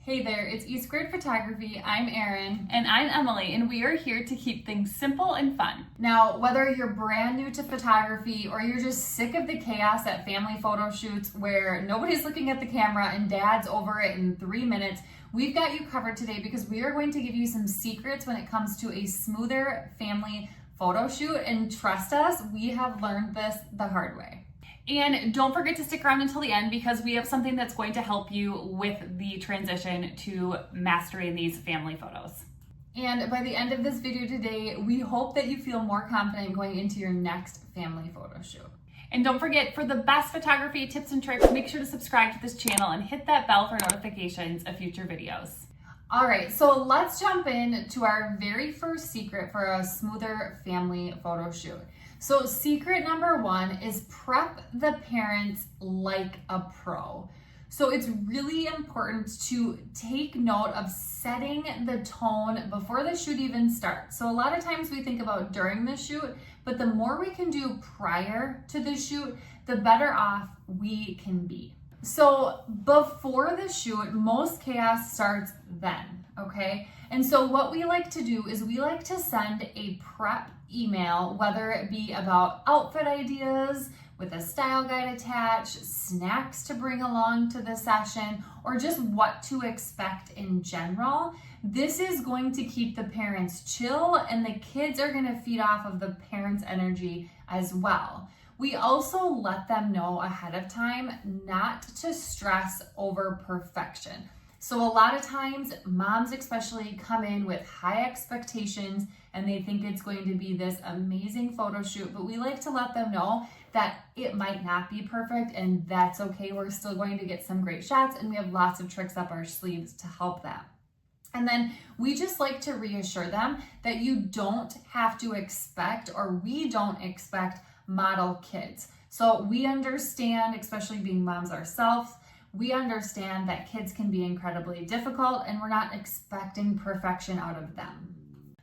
Hey there, it's E Squared Photography. I'm Erin. And I'm Emily, and we are here to keep things simple and fun. Now, whether you're brand new to photography or you're just sick of the chaos at family photo shoots where nobody's looking at the camera and dad's over it in 3 minutes, we've got you covered today because we are going to give you some secrets when it comes to a smoother family photo shoot. And trust us, we have learned this the hard way. And don't forget to stick around until the end because we have something that's going to help you with the transition to mastering these family photos. And by the end of this video today, we hope that you feel more confident going into your next family photo shoot. And don't forget, for the best photography tips and tricks, make sure to subscribe to this channel and hit that bell for notifications of future videos. All right, so let's jump in to our very first secret for a smoother family photo shoot. So secret number one is prep the parents like a pro. So it's really important to take note of setting the tone before the shoot even starts. So a lot of times we think about during the shoot, but the more we can do prior to the shoot, the better off we can be. So before the shoot, most chaos starts then, okay? And so what we like to do is we like to send a prep email, whether it be about outfit ideas with a style guide attached, snacks to bring along to the session, or just what to expect in general. This is going to keep the parents chill and the kids are going to feed off of the parents' energy as well. We also let them know ahead of time not to stress over perfection. So a lot of times, moms especially come in with high expectations and they think it's going to be this amazing photo shoot, but we like to let them know that it might not be perfect and that's okay. We're still going to get some great shots and we have lots of tricks up our sleeves to help them. And then we just like to reassure them that you don't have to expect, or we don't expect, model kids. So we understand, especially being moms ourselves, we understand that kids can be incredibly difficult and we're not expecting perfection out of them.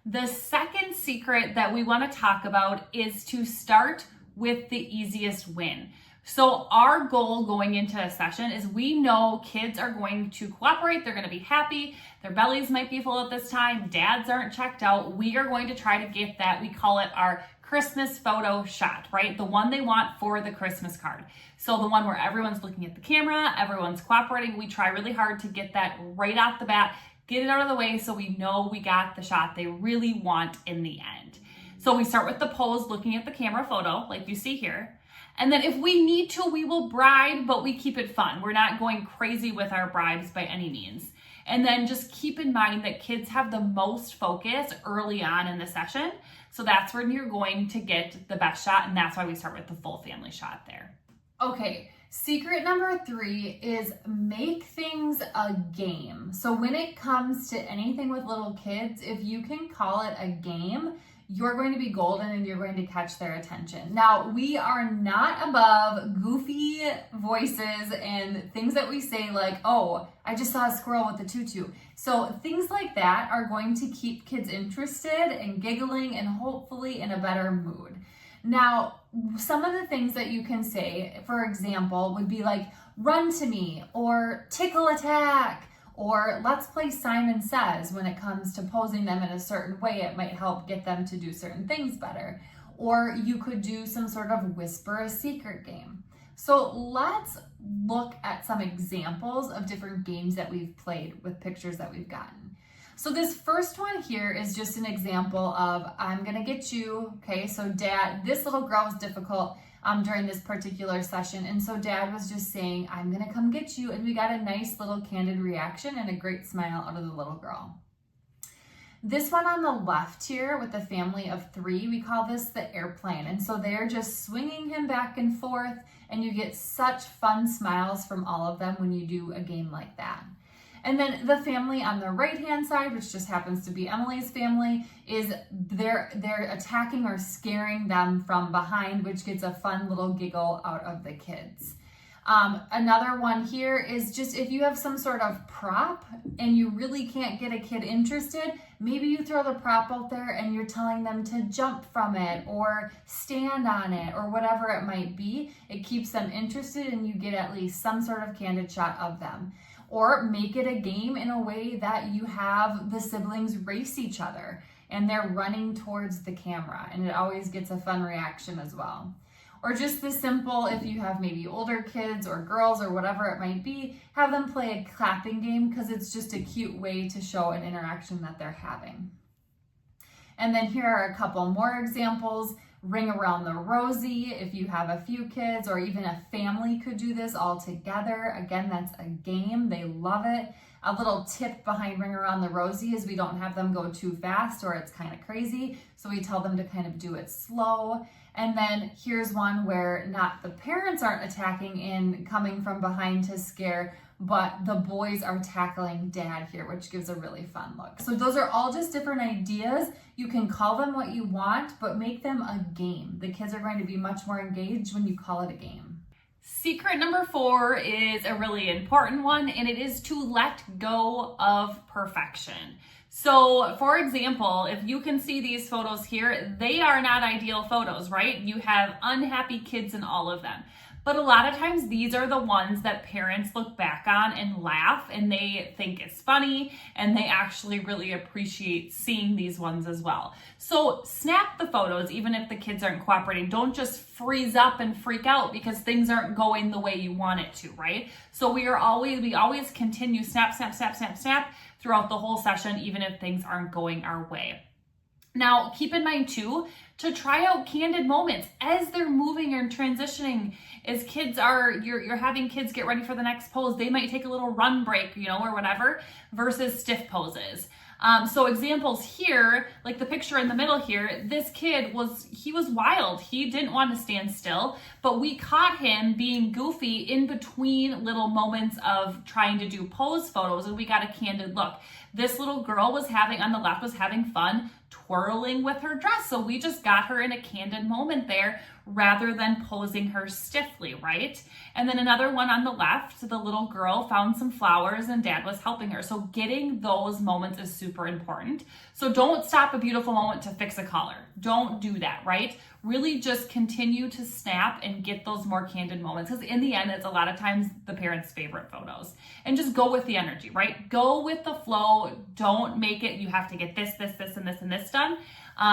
The second secret that we want to talk about is to start with the easiest win. So our goal going into a session is we know kids are going to cooperate, they're going to be happy, their bellies might be full at this time, dads aren't checked out. We are going to try to get that, we call it our Christmas photo shot, right? The one they want for the Christmas card. So the one where everyone's looking at the camera, everyone's cooperating. We try really hard to get that right off the bat, get it out of the way so we know we got the shot they really want in the end. So we start with the pose looking at the camera photo like you see here. And then if we need to, we will bribe, but we keep it fun. We're not going crazy with our bribes by any means. And then just keep in mind that kids have the most focus early on in the session. So that's when you're going to get the best shot. And that's why we start with the full family shot there. Okay, secret number 3 is make things a game. So when it comes to anything with little kids, if you can call it a game, you're going to be golden and you're going to catch their attention. Now, we are not above goofy voices and things that we say like, oh, I just saw a squirrel with a tutu. So things like that are going to keep kids interested and giggling and hopefully in a better mood. Now, some of the things that you can say, for example, would be like, run to me, or tickle attack, or let's play Simon Says. When it comes to posing them in a certain way, it might help get them to do certain things better. Or you could do some sort of whisper a secret game. So let's look at some examples of different games that we've played with pictures that we've gotten. So this first one here is just an example of, I'm gonna get you, okay? So dad, this little girl was difficult during this particular session. And so dad was just saying, I'm gonna come get you. And we got a nice little candid reaction and a great smile out of the little girl. This one on the left here with the family of 3, we call this the airplane. And so they're just swinging him back and forth and you get such fun smiles from all of them when you do a game like that. And then the family on the right-hand side, which just happens to be Emily's family, is they're attacking or scaring them from behind, which gets a fun little giggle out of the kids. Another one here is just if you have some sort of prop and you really can't get a kid interested, maybe you throw the prop out there and you're telling them to jump from it or stand on it or whatever it might be. It keeps them interested and you get at least some sort of candid shot of them. Or make it a game in a way that you have the siblings race each other and they're running towards the camera, and it always gets a fun reaction as well. Or just the simple, if you have maybe older kids or girls or whatever it might be, have them play a clapping game because it's just a cute way to show an interaction that they're having. And then here are a couple more examples. Ring around the rosy if you have a few kids, or even a family could do this all together. Again, that's a game. They love it. A little tip behind ring around the rosy is we don't have them go too fast or it's kind of crazy. So we tell them to kind of do it slow. And then here's one where not the parents aren't attacking and coming from behind to scare, but the boys are tackling dad here, which gives a really fun look. So those are all just different ideas. You can call them what you want, but make them a game. The kids are going to be much more engaged when you call it a game. Secret number 4 is a really important one, and it is to let go of perfection. So for example, if you can see these photos here, they are not ideal photos, right? You have unhappy kids in all of them. But a lot of times these are the ones that parents look back on and laugh, and they think it's funny, and they actually really appreciate seeing these ones as well. So snap the photos even if the kids aren't cooperating. Don't just freeze up and freak out because things aren't going the way you want it to, right? So we always continue snap, snap, snap, snap, snap throughout the whole session, even if things aren't going our way. Now, keep in mind too, to try out candid moments as they're moving and transitioning. As kids are, you're having kids get ready for the next pose, they might take a little run break, or whatever, versus stiff poses. So examples here, like the picture in the middle here, this kid was wild. He didn't want to stand still, but we caught him being goofy in between little moments of trying to do pose photos, and we got a candid look. This little girl on the left was having fun twirling with her dress. So we just got her in a candid moment there rather than posing her stiffly, right? And then another one on the left, the little girl found some flowers and dad was helping her. So getting those moments is super important. So don't stop a beautiful moment to fix a collar. Don't do that, right? Really just continue to snap and get those more candid moments, because in the end, it's a lot of times the parents' favorite photos. And just go with the energy, right? Go with the flow. Don't make it, you have to get this, this, this, and this, and this done,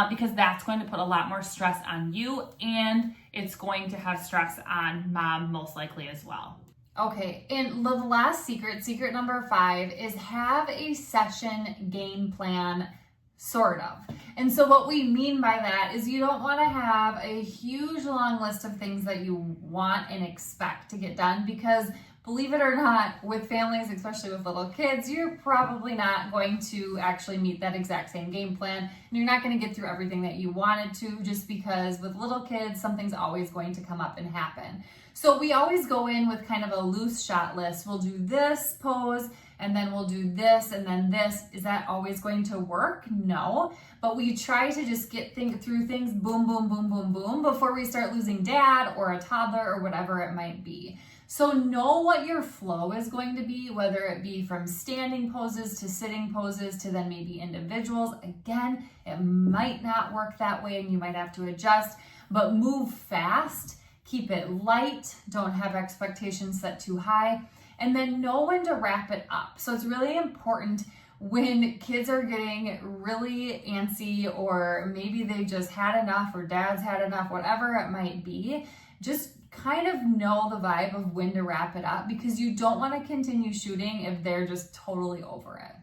because that's going to put a lot more stress on you, and it's going to have stress on mom most likely as well. Okay, and the last secret number 5, is have a session game plan, sort of. And so what we mean by that is you don't want to have a huge long list of things that you want and expect to get done, because believe it or not, with families, especially with little kids, you're probably not going to actually meet that exact same game plan, and you're not going to get through everything that you wanted to, just because with little kids, something's always going to come up and happen. So we always go in with kind of a loose shot list. We'll do this pose, and then we'll do this, and then this. Is that always going to work? No. But we try to just think through things boom, boom, boom, boom, boom before we start losing dad or a toddler or whatever it might be. So know what your flow is going to be, whether it be from standing poses to sitting poses to then maybe individuals. Again, it might not work that way and you might have to adjust, but move fast, keep it light, don't have expectations set too high, and then know when to wrap it up. So it's really important when kids are getting really antsy, or maybe they just had enough, or dad's had enough, whatever it might be, just kind of know the vibe of when to wrap it up, because you don't want to continue shooting if they're just totally over it.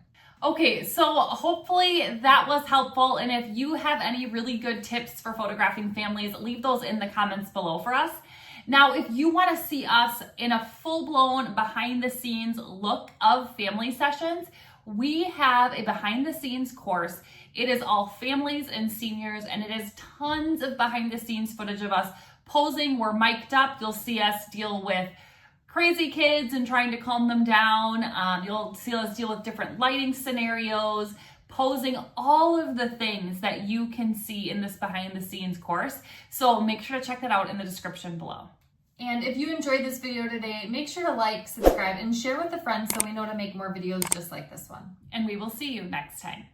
Okay, so hopefully that was helpful, and if you have any really good tips for photographing families, leave those in the comments below for us. Now, if you want to see us in a full-blown behind-the-scenes look of family sessions, we have a behind-the-scenes course. It is all families and seniors, and it is tons of behind-the-scenes footage of us posing. We're mic'd up. You'll see us deal with crazy kids and trying to calm them down. You'll see us deal with different lighting scenarios, posing, all of the things that you can see in this behind the scenes course. So make sure to check that out in the description below. And if you enjoyed this video today, make sure to like, subscribe, and share with a friend so we know to make more videos just like this one. And we will see you next time.